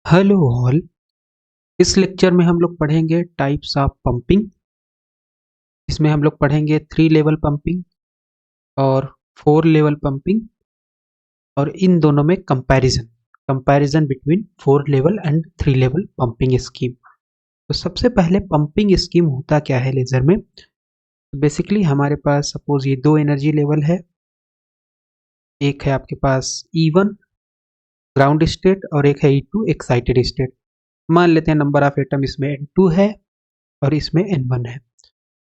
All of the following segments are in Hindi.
Hello all. इस लेक्चर में हम लोग पढ़ेंगे टाइप्स ऑफ पंपिंग। इसमें हम लोग पढ़ेंगे 3 लेवल पंपिंग और 4 लेवल पंपिंग, और इन दोनों में comparison comparison between 4 level and 3 level pumping scheme. तो सबसे पहले पंपिंग स्कीम होता क्या है लेजर में। बेसिकली हमारे पास सपोज ये दो एनर्जी लेवल है। एक है आपके पास E1 ग्राउंड स्टेट और एक है E2 एक्साइटेड स्टेट। मान लेते हैं नंबर ऑफ एटम इसमें N2 है और इसमें N1 है।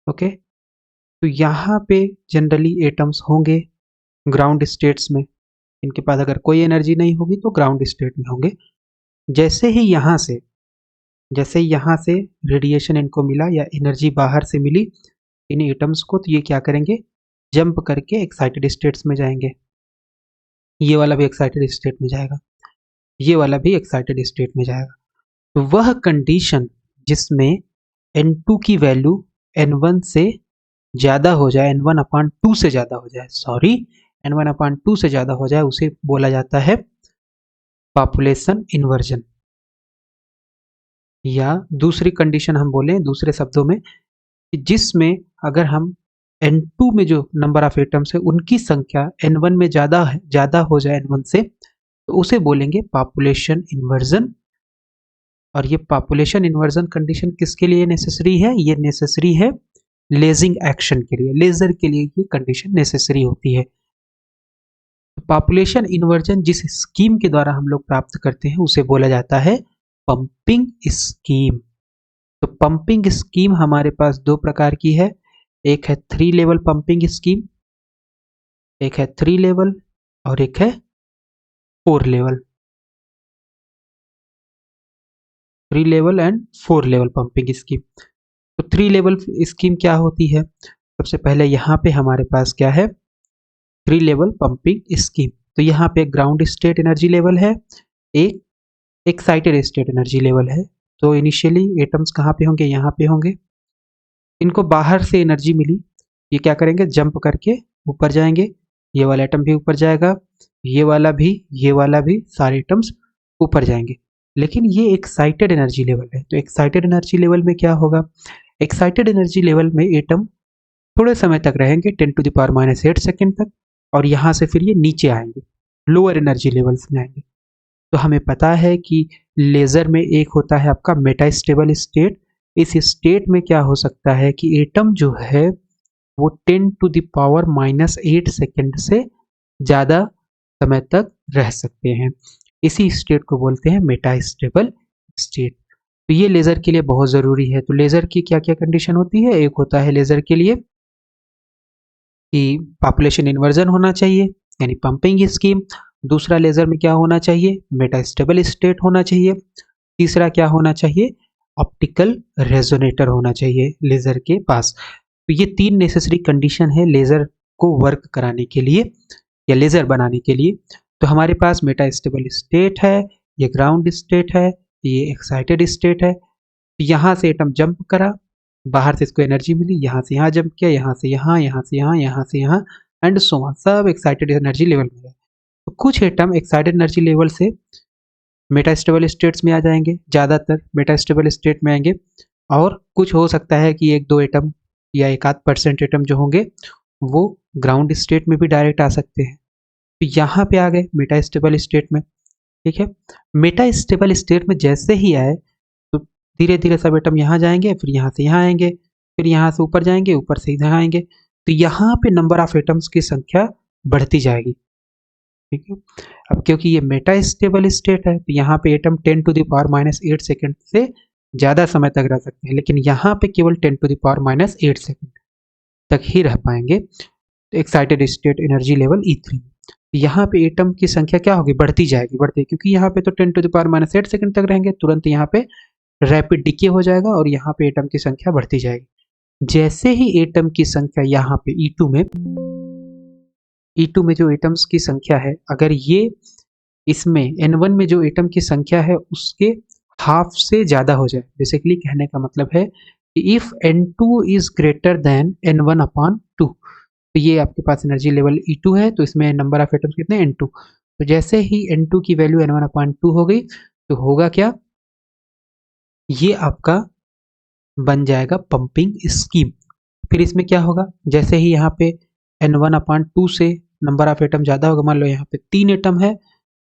ओके, तो यहाँ पे जनरली एटम्स होंगे ग्राउंड स्टेट्स में। इनके पास अगर कोई एनर्जी नहीं होगी तो ग्राउंड स्टेट में होंगे। जैसे ही यहाँ से रेडिएशन इनको मिला या एनर्जी बाहर से मिली इन एटम्स को, तो ये क्या करेंगे, जंप करके एक्साइटेड स्टेट्स में जाएंगे। ये वाला भी एक्साइटेड स्टेट में जाएगा, ये वाला भी एक्साइटेड स्टेट में जाएगा। तो वह कंडीशन जिसमें N2 की वैल्यू N1 से ज़्यादा हो जाए, N1/2 से ज़्यादा हो जाए, N1/2 से ज़्यादा हो जाए, उसे बोला जाता है पॉपुलेशन इन्वर्जन। या दूसरी कंडीशन हम बोलें दूसरे शब्दों में कि जिसमें अगर हम N2 में जो नंबर ऑफ एटम्स है उनकी संख्या N1 में ज़्यादा हो जाए N1 से, तो उसे बोलेंगे पॉपुलेशन इन्वर्जन। और ये पॉपुलेशन इन्वर्जन कंडीशन किसके लिए नेसेसरी है? ये नेसेसरी है लेजिंग एक्शन के लिए, लेजर के लिए ये कंडीशन नेसेसरी होती है। पॉपुलेशन इन्वर्जन जिस स्कीम के द्वारा हम लोग प्राप्त करते हैं उसे बोला जाता है पंपिंग स्कीम। तो पंपिंग स्कीम हमारे पास दो प्रकार की है। एक है 3 लेवल पंपिंग स्कीम, एक है 3 लेवल और एक है 4 level. 3 level and 4 level pumping scheme. तो 3 लेवल स्कीम क्या होती है? सबसे पहले यहाँ पे हमारे पास क्या है, 3 लेवल पंपिंग स्कीम। तो यहाँ पे ग्राउंड स्टेट एनर्जी लेवल है, एक एक्साइटेड स्टेट एनर्जी लेवल है। तो इनिशियली एटम्स कहाँ पे होंगे? यहाँ पे होंगे। इनको बाहर से एनर्जी मिली, ये क्या करेंगे, जंप करके ऊपर जाएंगे। ये वाला एटम भी ऊपर जाएगा, ये वाला भी, सारे एटम्स ऊपर जाएंगे। लेकिन ये एक्साइटेड एनर्जी लेवल है। तो एक्साइटेड एनर्जी लेवल में क्या होगा? एक्साइटेड एनर्जी लेवल में एटम थोड़े समय तक रहेंगे, 10⁻⁸ सेकेंड तक, और यहाँ से फिर ये नीचे आएंगे, लोअर एनर्जी लेवल्स में आएंगे। तो हमें पता है कि लेजर में एक होता है आपका मेटास्टेबल स्टेट। इस स्टेट में क्या हो सकता है कि एटम जो है वो 10⁻⁸ सेकेंड से ज़्यादा समय तक रह सकते हैं। इसी स्टेट को बोलते हैं मेटास्टेबल स्टेट। तो ये लेज़र के लिए बहुत ज़रूरी है। तो लेज़र की क्या क्या कंडीशन होती है? एक होता है लेज़र के लिए कि पॉपुलेशन इन्वर्जन होना चाहिए, यानी पंपिंग स्कीम। दूसरा, लेज़र में क्या होना चाहिए? मेटास्टेबल स्टेट होना चाहिए। तीसरा क्या होना चाहिए? ऑप्टिकल रेजोनेटर होना चाहिए लेज़र के पास। तो ये 3 नेसेसरी कंडीशन है लेज़र को वर्क कराने के लिए या लेज़र बनाने के लिए। तो हमारे पास मेटास्टेबल स्टेट है, ये ग्राउंड स्टेट है, ये एक्साइटेड स्टेट है। यहाँ से एटम जंप करा, बाहर से इसको एनर्जी मिली, यहाँ से यहाँ जंप किया, यहाँ से यहाँ, यहाँ से यहाँ, यहाँ से यहाँ, एंड सो ऑन, सब एक्साइटेड एनर्जी लेवल में है। तो कुछ एटम एक्साइटेड एनर्जी लेवल से मेटास्टेबल स्टेट्स में आ जाएंगे, ज़्यादातर मेटास्टेबल स्टेट में आएंगे। और कुछ हो सकता है कि 1-2 एटम या 1-8% एटम जो होंगे वो ग्राउंड स्टेट में भी डायरेक्ट आ सकते हैं। तो यहाँ पे आ गए मेटास्टेबल स्टेट में। ठीक है, मेटास्टेबल स्टेट में जैसे ही आए तो धीरे धीरे सब एटम यहाँ जाएंगे, फिर यहाँ से यहाँ आएंगे, फिर यहाँ से ऊपर जाएंगे, ऊपर से इधर आएंगे। तो यहाँ पे नंबर ऑफ एटम्स की संख्या बढ़ती जाएगी। ठीक है, अब क्योंकि ये मेटास्टेबल स्टेट है तो यहाँ पे एटम 10⁻⁸ सेकेंड से ज़्यादा समय तक रह सकते हैं, लेकिन यहाँ पे केवल 10⁻⁸ सेकेंड तक ही रह पाएंगे। Excited state energy level E3। यहाँ पे एटम की संख्या क्या होगी? बढ़ती जाएगी, क्योंकि यहाँ पे तो 10⁻⁸ सेकेंड तक रहेंगे, तुरंत यहाँ पे रैपिड डिके हो जाएगा और यहाँ पे एटम की संख्या बढ़ती जाएगी। जैसे ही एटम की संख्या यहाँ पे E2 में जो एटम्स की संख्या है, अगर ये इसमें N1 में जो एटम की संख्या है उसके हाफ से ज़्यादा हो जाए, बेसिकली कहने का मतलब है कि if N2 is greater than N1/2, तो ये आपके पास एनर्जी लेवल E2 है, तो इसमें नंबर ऑफ एटम्स कितने? N2। तो जैसे ही N2 की वैल्यू N1/2 हो गई तो होगा क्या, ये आपका बन जाएगा पंपिंग स्कीम। फिर इसमें क्या होगा, जैसे ही यहाँ पे N1/2 से नंबर ऑफ एटम ज़्यादा होगा, मान लो यहाँ पे 3 एटम है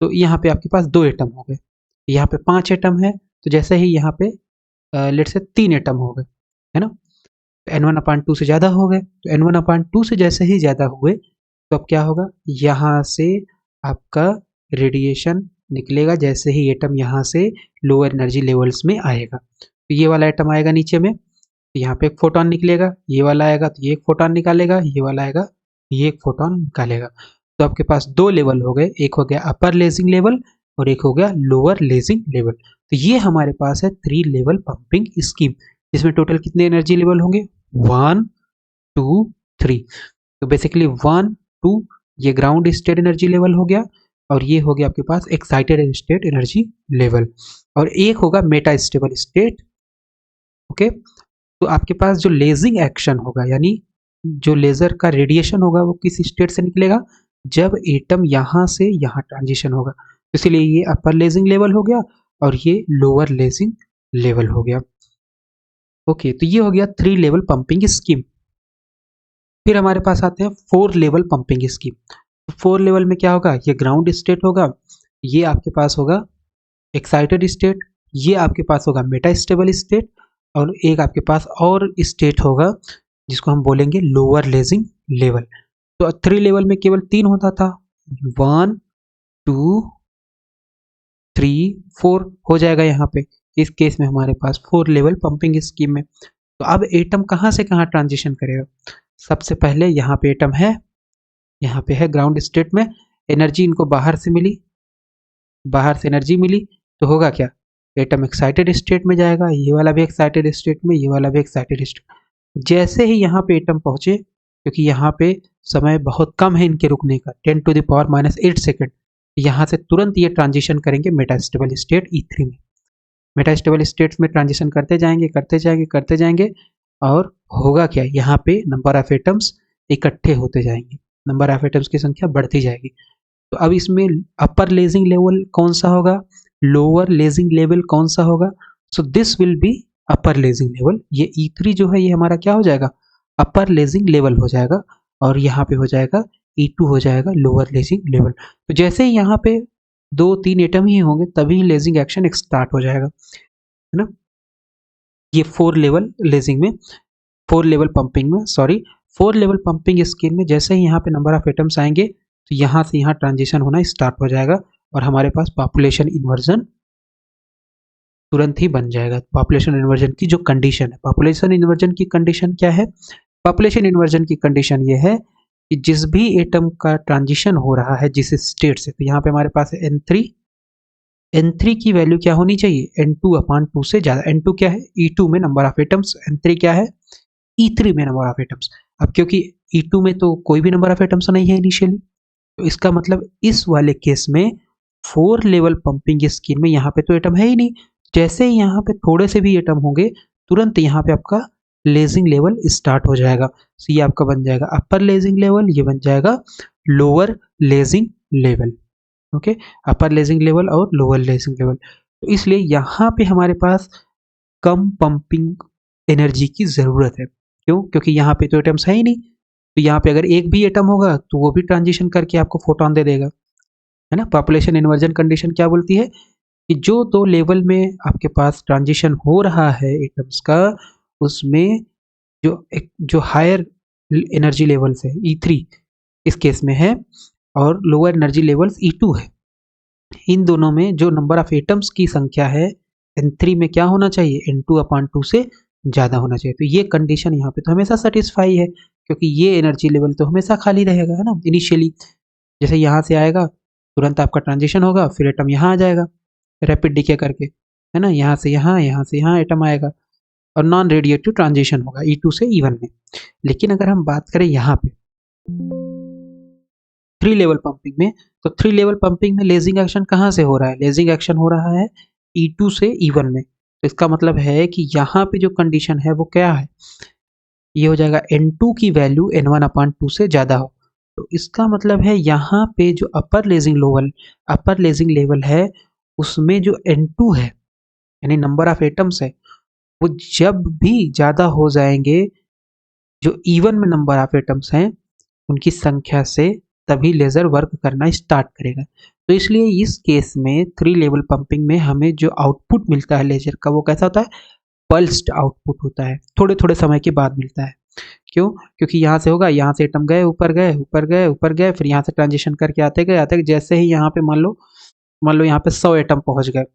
तो यहाँ पे आपके पास 2 एटम हो गए, यहाँ पे 5 एटम है तो जैसे ही यहाँ पे लेट से 3 एटम हो गए, है ना, N1/2 से ज़्यादा हो गए, तो N1/2 से जैसे ही ज़्यादा हुए तो अब क्या होगा, यहाँ से आपका रेडिएशन निकलेगा जैसे ही एटम यहाँ से लोअर एनर्जी लेवल्स में आएगा। तो ये वाला एटम आएगा नीचे में, तो यहाँ पे एक फोटोन निकलेगा, ये वाला आएगा तो ये एक फोटोन निकालेगा, ये वाला आएगा ये एक फोटोन निकालेगा। तो आपके पास 2 लेवल हो गए, एक हो गया अपर लेजिंग लेवल और एक हो गया लोअर लेजिंग लेवल। तो ये हमारे पास है 3 लेवल पंपिंग स्कीम, जिसमें टोटल कितने एनर्जी लेवल होंगे, 1 2 3। तो बेसिकली 1 2 ये ग्राउंड स्टेट एनर्जी लेवल हो गया और ये हो गया आपके पास एक्साइटेड स्टेट एनर्जी लेवल, और एक होगा मेटा स्टेबल स्टेट। ओके, तो आपके पास जो लेजिंग एक्शन होगा, यानी जो लेजर का रेडिएशन होगा वो किस स्टेट से निकलेगा, जब एटम यहाँ से यहाँ ट्रांजिशन होगा। इसीलिए ये अपर लेजिंग लेवल हो गया और ये लोअर लेजिंग लेवल हो गया। ओके, तो ये हो गया 3 लेवल पंपिंग स्कीम। फिर हमारे पास आते हैं 4 लेवल पंपिंग स्कीम। 4 लेवल में क्या होगा, ये ग्राउंड स्टेट होगा, ये आपके पास होगा एक्साइटेड स्टेट, ये आपके पास होगा मेटा स्टेबल स्टेट, और एक आपके पास और स्टेट होगा जिसको हम बोलेंगे लोअर लेजिंग लेवल। तो 3 लेवल में केवल 3 होता था, 1 2 3 4 हो जाएगा यहाँ पे। इस केस में हमारे पास 4 लेवल पंपिंग स्कीम में। तो अब एटम कहाँ से कहाँ ट्रांजिशन करेगा, सबसे पहले यहाँ पे एटम है, यहाँ पे है ग्राउंड स्टेट में, एनर्जी इनको बाहर से मिली, बाहर से एनर्जी मिली तो होगा क्या, एटम एक्साइटेड स्टेट में जाएगा, ये वाला भी एक्साइटेड स्टेट में, ये वाला भी एक्साइटेड स्टेट। जैसे ही यहाँ पे एटम पहुंचे, क्योंकि यहाँ पे समय बहुत कम है इनके रुकने का, 10⁻⁻8 सेकेंड, यहाँ से तुरंत ये ट्रांजिशन करेंगे मेटास्टेबल स्टेट E3 में। मेटास्टेबल स्टेट्स में ट्रांजिशन करते जाएंगे करते जाएंगे करते जाएंगे, और होगा क्या, यहाँ पे नंबर ऑफ एटम्स इकट्ठे होते जाएंगे, नंबर ऑफ एटम्स की संख्या बढ़ती जाएगी। तो अब इसमें अपर लेजिंग लेवल कौन सा होगा, लोअर लेजिंग लेवल कौन सा होगा, so this will be upper lasing level. ये E3 जो है ये हमारा क्या हो जाएगा, अपर लेजिंग लेवल हो जाएगा, और यहाँ पे हो जाएगा E2 हो जाएगा लोअर लेजिंग लेवल। तो जैसे ही यहाँ पे 2-3 एटम ही होंगे तभी लेजिंग एक्शन स्टार्ट हो जाएगा, है ना। ये 4 लेवल लेजिंग में, 4 लेवल पंपिंग में, सॉरी 4 लेवल पंपिंग स्कीम में जैसे ही यहाँ पे नंबर ऑफ एटम्स आएंगे तो यहाँ से यहाँ ट्रांजिशन होना स्टार्ट हो जाएगा और हमारे पास पॉपुलेशन इन्वर्जन तुरंत ही बन जाएगा। पॉपुलेशन इन्वर्जन की जो कंडीशन है, पॉपुलेशन इन्वर्जन की कंडीशन क्या है, पॉपुलेशन इन्वर्जन की कंडीशन ये है कि जिस भी एटम का ट्रांजिशन हो रहा है जिस स्टेट से, तो यहाँ पे हमारे पास है N3, N3 की वैल्यू क्या होनी चाहिए, N2/2 से ज़्यादा। N2 क्या है, E2 में नंबर ऑफ एटम्स, N3 क्या है, E3 में नंबर ऑफ एटम्स। अब क्योंकि E2 में तो कोई भी नंबर ऑफ एटम्स नहीं है इनिशियली, तो इसका मतलब इस वाले केस में 4 लेवल पंपिंग स्कीम में यहाँ पे तो एटम है ही नहीं, जैसे ही यहाँ पे थोड़े से भी एटम होंगे तुरंत यहाँ पे आपका लेजिंग लेवल स्टार्ट हो जाएगा। तो ये आपका बन जाएगा अपर लेजिंग लेवल, ये बन जाएगा लोअर लेजिंग लेवल। ओके, अपर लेजिंग लेवल और लोअर लेजिंग लेवल। तो इसलिए यहाँ पे हमारे पास कम पंपिंग एनर्जी की ज़रूरत है। क्यों, क्योंकि यहाँ पे तो एटम्स है ही नहीं, तो यहाँ पे अगर एक भी एटम होगा तो वो भी ट्रांजिशन करके आपको फोटोन दे देगा, है ना। पॉपुलेशन इन्वर्जन कंडीशन क्या बोलती है कि जो 2 लेवल में आपके पास ट्रांजिशन हो रहा है एटम्स का, उसमें जो हायर एनर्जी लेवल्स है E3 इस केस में है, और लोअर एनर्जी लेवल्स E2 है, इन दोनों में जो नंबर ऑफ एटम्स की संख्या है N3 में क्या होना चाहिए, N2/2 से ज़्यादा होना चाहिए। तो ये कंडीशन यहाँ पे तो हमेशा सेटिस्फाई है, क्योंकि ये एनर्जी लेवल तो हमेशा खाली रहेगा, है ना। इनिशियली जैसे यहाँ से आएगा तुरंत आपका ट्रांजिशन होगा, फिर एटम यहाँ आ जाएगा रैपिड डीके करके, है ना, यहाँ से यहाँ एटम आएगा और नॉन रेडिएटिव ट्रांजिशन होगा E2 से E1 में। लेकिन अगर हम बात करें यहाँ पे 3 लेवल पंपिंग में, तो 3 लेवल पंपिंग में लेजिंग एक्शन कहाँ से हो रहा है, लेजिंग एक्शन हो रहा है E2 से E1 में। तो इसका मतलब है कि यहाँ पे जो कंडीशन है वो क्या है, ये हो जाएगा N2 की वैल्यू N1/2 से ज़्यादा हो। तो इसका मतलब है यहाँ पे जो अपर लेजिंग लेवल है उसमें जो N2 है यानी नंबर ऑफ एटम्स है वो जब भी ज़्यादा हो जाएंगे जो E1 में नंबर ऑफ एटम्स हैं उनकी संख्या से, तभी लेज़र वर्क करना स्टार्ट करेगा। तो इसलिए इस केस में 3 लेवल पंपिंग में हमें जो आउटपुट मिलता है लेज़र का वो कैसा होता है, पल्स्ड आउटपुट होता है, थोड़े थोड़े समय के बाद मिलता है। क्यों? क्योंकि यहाँ से होगा, यहाँ से एटम गए ऊपर गए ऊपर गए ऊपर गए, फिर यहाँ से ट्रांजिशन करके आते गए, जैसे ही यहाँ पे मान लो यहाँ पे 100 एटम पहुँच गए,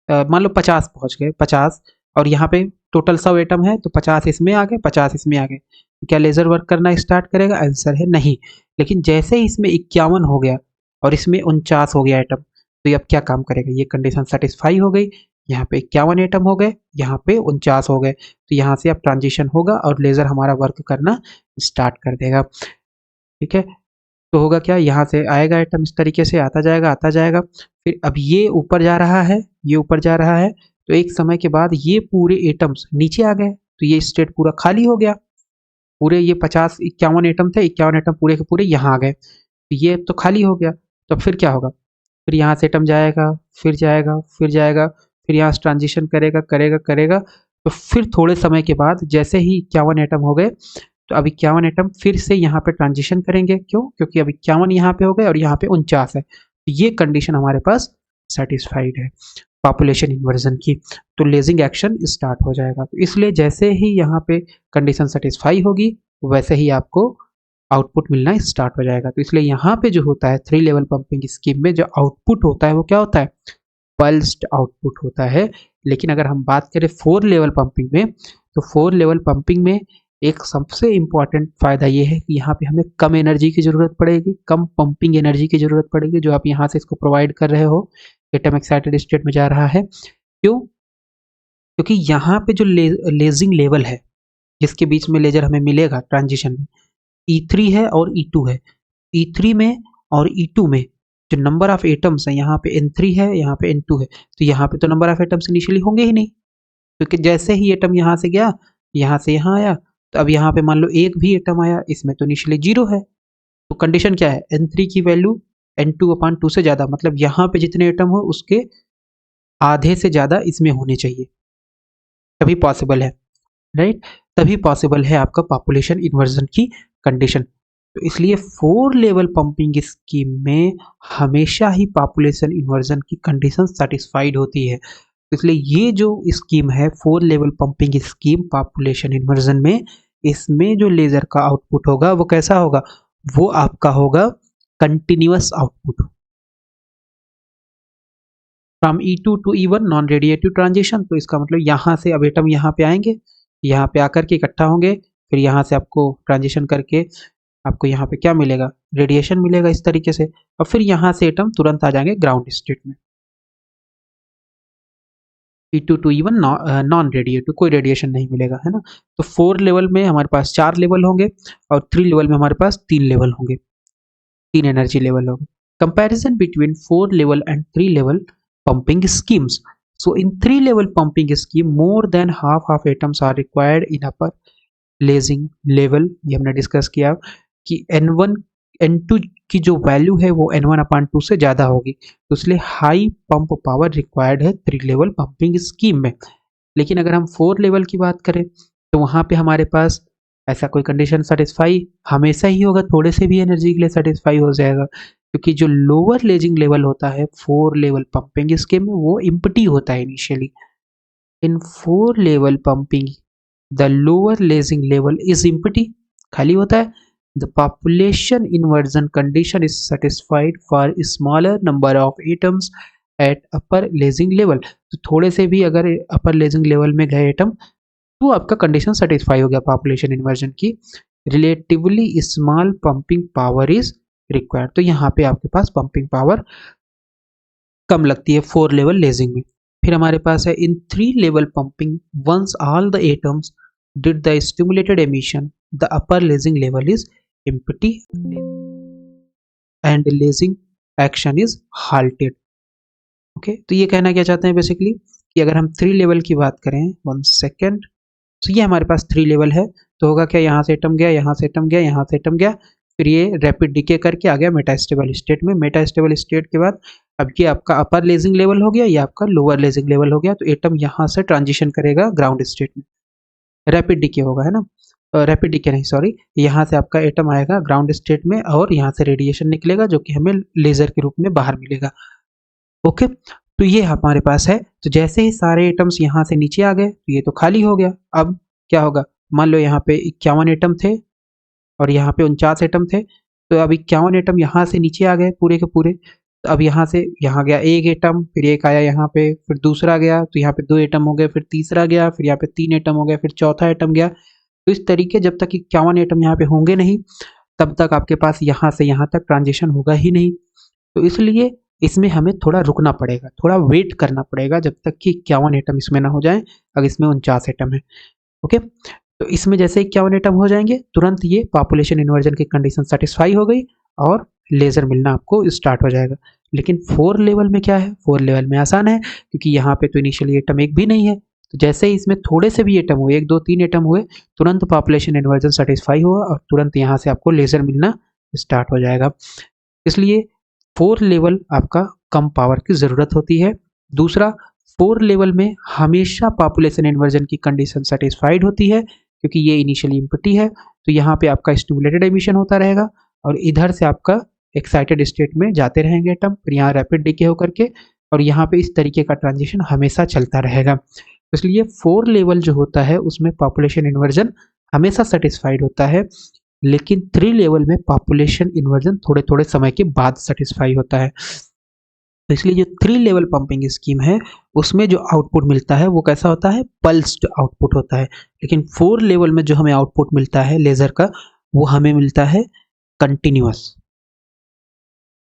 मान लो 50 पहुँच गए, 50, और यहाँ पे टोटल 100 एटम है तो 50 इसमें आ गए, 50 इसमें आ गए, क्या लेज़र वर्क करना स्टार्ट करेगा? आंसर है नहीं। लेकिन जैसे ही इसमें 51 हो गया और इसमें 49 हो गया एटम, तो ये अब क्या काम करेगा? ये कंडीशन सेटिस्फाई हो गई, यहाँ पे 51 एटम हो गए, यहाँ पे 49 हो गए, तो यहाँ से अब ट्रांजिशन होगा और लेज़र हमारा वर्क करना स्टार्ट कर देगा। ठीक है, तो होगा क्या, यहाँ से आएगा आइटम इस तरीके से आता जाएगा, फिर अब ये ऊपर जा रहा है, ये ऊपर जा रहा है, तो एक समय के बाद ये पूरे एटम्स नीचे आ गए, तो ये स्टेट पूरा खाली हो गया, पूरे ये 51 एटम थे, 51 एटम पूरे के पूरे यहाँ आ गए, तो ये तो खाली हो गया। तो फिर क्या होगा, फिर यहाँ से एटम जाएगा, फिर जाएगा, फिर जाएगा, फिर यहाँ से ट्रांजिशन करेगा करेगा करेगा, तो फिर थोड़े समय के बाद जैसे ही 51 एटम हो गए, तो अब 51 एटम फिर से यहाँ पे ट्रांजिशन करेंगे। क्यों? क्योंकि अब 51 यहाँ पे हो गए और यहाँ पे 49 है, तो ये कंडीशन हमारे पास सेटिस्फाइड है पॉपुलेशन इन्वर्जन की, तो लेजिंग एक्शन स्टार्ट हो जाएगा। तो इसलिए जैसे ही यहाँ पे कंडीशन सेटिस्फाई होगी वैसे ही आपको आउटपुट मिलना स्टार्ट हो जाएगा। तो इसलिए यहाँ पे जो होता है 3 लेवल पंपिंग स्कीम में जो आउटपुट होता है वो क्या होता है, पल्स्ड आउटपुट होता है। लेकिन अगर हम बात करें 4 लेवल पंपिंग में, तो 4 लेवल पंपिंग में एक सबसे इम्पॉर्टेंट फ़ायदा ये है कि यहाँ पे हमें कम एनर्जी की ज़रूरत पड़ेगी, कम पंपिंग एनर्जी की ज़रूरत पड़ेगी जो आप यहाँ से इसको प्रोवाइड कर रहे हो, एटम एक्साइटेड स्टेट में जा रहा है। क्यों? क्योंकि यहाँ पे जो लेजिंग लेवल है जिसके बीच में लेजर हमें मिलेगा ट्रांजिशन में, E3 है और E2 है। E3 में और E2 में जो नंबर ऑफ एटम्स है, यहाँ पे N3 है, यहाँ पे N2 है, तो यहाँ पे तो नंबर ऑफ एटम्स इनिशियली होंगे ही नहीं, क्योंकि जैसे ही एटम यहाँ से गया, यहाँ से यहाँ आया, तो अब यहाँ पे मान लो एक भी एटम आया, इसमें तो इनिशियली 0 है, तो कंडीशन क्या है, N3 की वैल्यू N2/2 से ज़्यादा, मतलब यहाँ पे जितने एटम हो उसके आधे से ज़्यादा इसमें होने चाहिए, तभी पॉसिबल है, राइट? तभी पॉसिबल है आपका पॉपुलेशन इन्वर्जन की कंडीशन। तो इसलिए 4 लेवल पंपिंग स्कीम में हमेशा ही पॉपुलेशन इन्वर्जन की कंडीशन सेटिस्फाइड होती है। इसलिए ये जो स्कीम है 4 level pumping scheme population inversion में, इसमें जो लेजर का आउटपुट होगा वो कैसा होगा, वो आपका होगा continuous output from E2 to E1 non radiative transition. तो इसका मतलब यहाँ से अब एटम यहाँ पे आएंगे, यहाँ पे आकर के इकट्ठा होंगे, फिर यहाँ से आपको ट्रांजिशन करके आपको यहाँ पे क्या मिलेगा, रेडिएशन मिलेगा इस तरीके से, और फिर यहाँ से एटम तुरंत आ जाएंगे ग्राउंड स्टेट में। E2 to E1 non radiative, कोई रेडिएशन नहीं मिलेगा, है ना। तो 4 लेवल में हमारे पास 4 लेवल होंगे और 3 लेवल में हमारे पास 3 लेवल होंगे, 3 एनर्जी लेवल होंगे। Comparison between 4 level and 3 level pumping schemes. So in 3 level pumping scheme, more than half of atoms are required in upper lasing level। ये हमने डिस्कस किया कि N1 N2 की जो वैल्यू है वो N1/2 से ज़्यादा होगी, तो इसलिए हाई पंप पावर रिक्वायर्ड है 3 लेवल पंपिंग स्कीम में। लेकिन अगर हम 4 लेवल की बात करें तो वहाँ पे हमारे पास ऐसा कोई कंडीशन सेटिस्फाई हमेशा ही होगा, थोड़े से भी एनर्जी के लिए सेटिस्फाई हो जाएगा, क्योंकि जो लोअर लेजिंग लेवल होता है 4 लेवल पंपिंग स्कीम में वो इम्पटी होता है initially. In 4 level pumping the lower lazing level is empty, खाली होता है। The population inversion condition is satisfied for smaller number of atoms at upper lasing level. तो थोड़े से भी अगर अपर लेजिंग लेवल में गए एटम तो आपका कंडीशन सेटिस्फाई हो गया पॉपुलेशन इन्वर्जन की। Relatively small pumping power is required, तो यहाँ पे आपके पास पंपिंग पावर कम लगती है 4 लेवल लेजिंग में। फिर हमारे पास है in 3 level pumping once all the atoms did the stimulated emission the upper lasing level is empty and lasing action is halted. Okay, तो ये कहना क्या चाहते हैं बेसिकली कि अगर हम 3 लेवल की बात करें, 1 सेकेंड, तो ये हमारे पास 3 लेवल है, तो होगा क्या, यहाँ से एटम गया, यहाँ से एटम गया, यहाँ से एटम गया, फिर ये रैपिड डिके करके आ गया मेटास्टेबल स्टेट में। मेटास्टेबल स्टेट के बाद अब ये आपका अपर लेजिंग लेवल हो गया, ये आपका लोअर लेजिंग लेवल हो गया। तो एटम यहाँ से ट्रांजिशन करेगा ग्राउंड स्टेट में, रैपिड डिके होगा, है ना, रैपिड डिके नहीं सॉरी, यहाँ से आपका एटम आएगा ग्राउंड स्टेट में और यहाँ से रेडिएशन निकलेगा जो कि हमें लेजर के रूप में बाहर मिलेगा। ओके, तो ये हमारे पास है। तो जैसे ही सारे एटम्स यहाँ से नीचे आ गए तो ये तो खाली हो गया। अब क्या होगा, मान लो यहाँ पे 51 एटम थे और यहाँ पे 49 एटम थे, तो अब 51 एटम यहाँ से नीचे आ गए पूरे के पूरे। तो अब यहाँ से यहाँ गया एक एटम, फिर एक आया यहाँ पे, फिर दूसरा गया, तो यहाँ पे 2 एटम हो गए, फिर तीसरा गया, फिर यहाँ पे 3 एटम हो गया, फिर चौथा एटम गया। तो इस तरीके जब तक 51 एटम यहाँ पे होंगे नहीं तब तक आपके पास यहाँ से यहाँ तक ट्रांजिशन होगा ही नहीं। तो इसलिए इसमें हमें थोड़ा रुकना पड़ेगा, थोड़ा वेट करना पड़ेगा जब तक कि 51 एटम इसमें ना हो जाए। अब इसमें 49 एटम है। ओके, तो इसमें जैसे 51 एटम हो जाएंगे तुरंत ये पॉपुलेशन इन्वर्जन की कंडीशन सेटिस्फाई हो गई और लेजर मिलना आपको स्टार्ट हो जाएगा। लेकिन 4 लेवल में क्या है, 4 लेवल में आसान है क्योंकि यहाँ पे तो इनिशियली एटम एक भी नहीं है। तो जैसे ही इसमें थोड़े से भी एटम हुए, 1 2 3 एटम हुए, तुरंत पॉपुलेशन इन्वर्जन सेटिस्फाई हुआ और तुरंत यहाँ से आपको लेजर मिलना स्टार्ट हो जाएगा। इसलिए 4 लेवल आपका कम पावर की ज़रूरत होती है। दूसरा, 4 लेवल में हमेशा पॉपुलेशन इन्वर्जन की कंडीशन सेटिस्फाइड होती है क्योंकि ये इनिशियली इम्पटी है। तो यहाँ पे आपका स्टिमुलेटेड एमिशन होता रहेगा और इधर से आपका एक्साइटेड स्टेट में जाते रहेंगे एटम, फिर यहाँ रैपिड डिके होकर के, और यहाँ पे इस तरीके का ट्रांजिशन हमेशा चलता रहेगा। इसलिए 4 लेवल जो होता है उसमें पॉपुलेशन इन्वर्जन हमेशा सेटिस्फाइड होता है, लेकिन 3 लेवल में पॉपुलेशन इन्वर्जन थोड़े थोड़े समय के बाद सेटिस्फाई होता है। तो इसलिए जो 3 लेवल पंपिंग स्कीम है उसमें जो आउटपुट मिलता है वो कैसा होता है, पल्स्ड आउटपुट होता है। लेकिन 4 लेवल में जो हमें आउटपुट मिलता है लेजर का वो हमें मिलता है कंटिन्यूअस।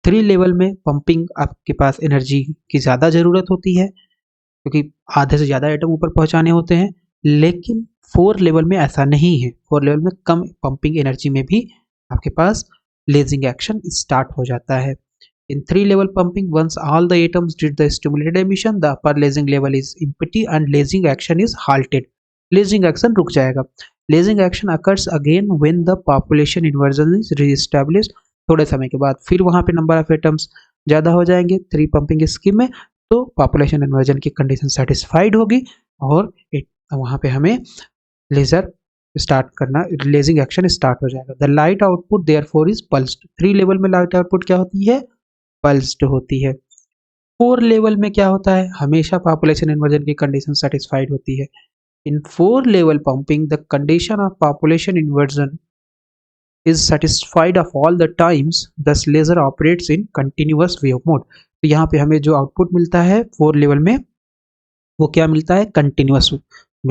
3 लेवल में पंपिंग आपके पास एनर्जी की ज़्यादा ज़रूरत होती है क्योंकि आधे से ज़्यादा आइटम ऊपर पहुंचाने होते हैं, लेकिन 4 लेवल में ऐसा नहीं है। 4 लेवल में कम पंपिंग एनर्जी में भी आपके पास लेजिंग एक्शन स्टार्ट हो जाता है। In 3 level pumping, once all the atoms did the stimulated emission, the upper lasing level is empty and lasing action is halted. Lasing action रुक जाएगा। Lasing action occurs again when the population inversion is re-established. थोड़े समय के बाद फिर वहाँ पे नंबर ऑफ एटम्स ज़्यादा हो जाएंगे 3 पंपिंग स्कीम में, तो पॉपुलेशन इन्वर्जन की कंडीशन सेटिस्फाइड होगी और वहाँ पे हमें लेजर स्टार्ट करना, लेजिंग एक्शन स्टार्ट हो जाएगा। The light output therefore is pulsed. 3 level में लाइट आउटपुट क्या होती है, पल्स्ड होती है। 4 लेवल में क्या होता है, हमेशा पॉपुलेशन इन्वर्जन की कंडीशन सेटिस्फाइड होती है। इन 4 level pumping the condition of population inversion is satisfied of all the times, thus laser operates in continuous wave mode. तो यहाँ पे हमें जो आउटपुट मिलता है 4 लेवल में वो क्या मिलता है, कंटिन्यूअस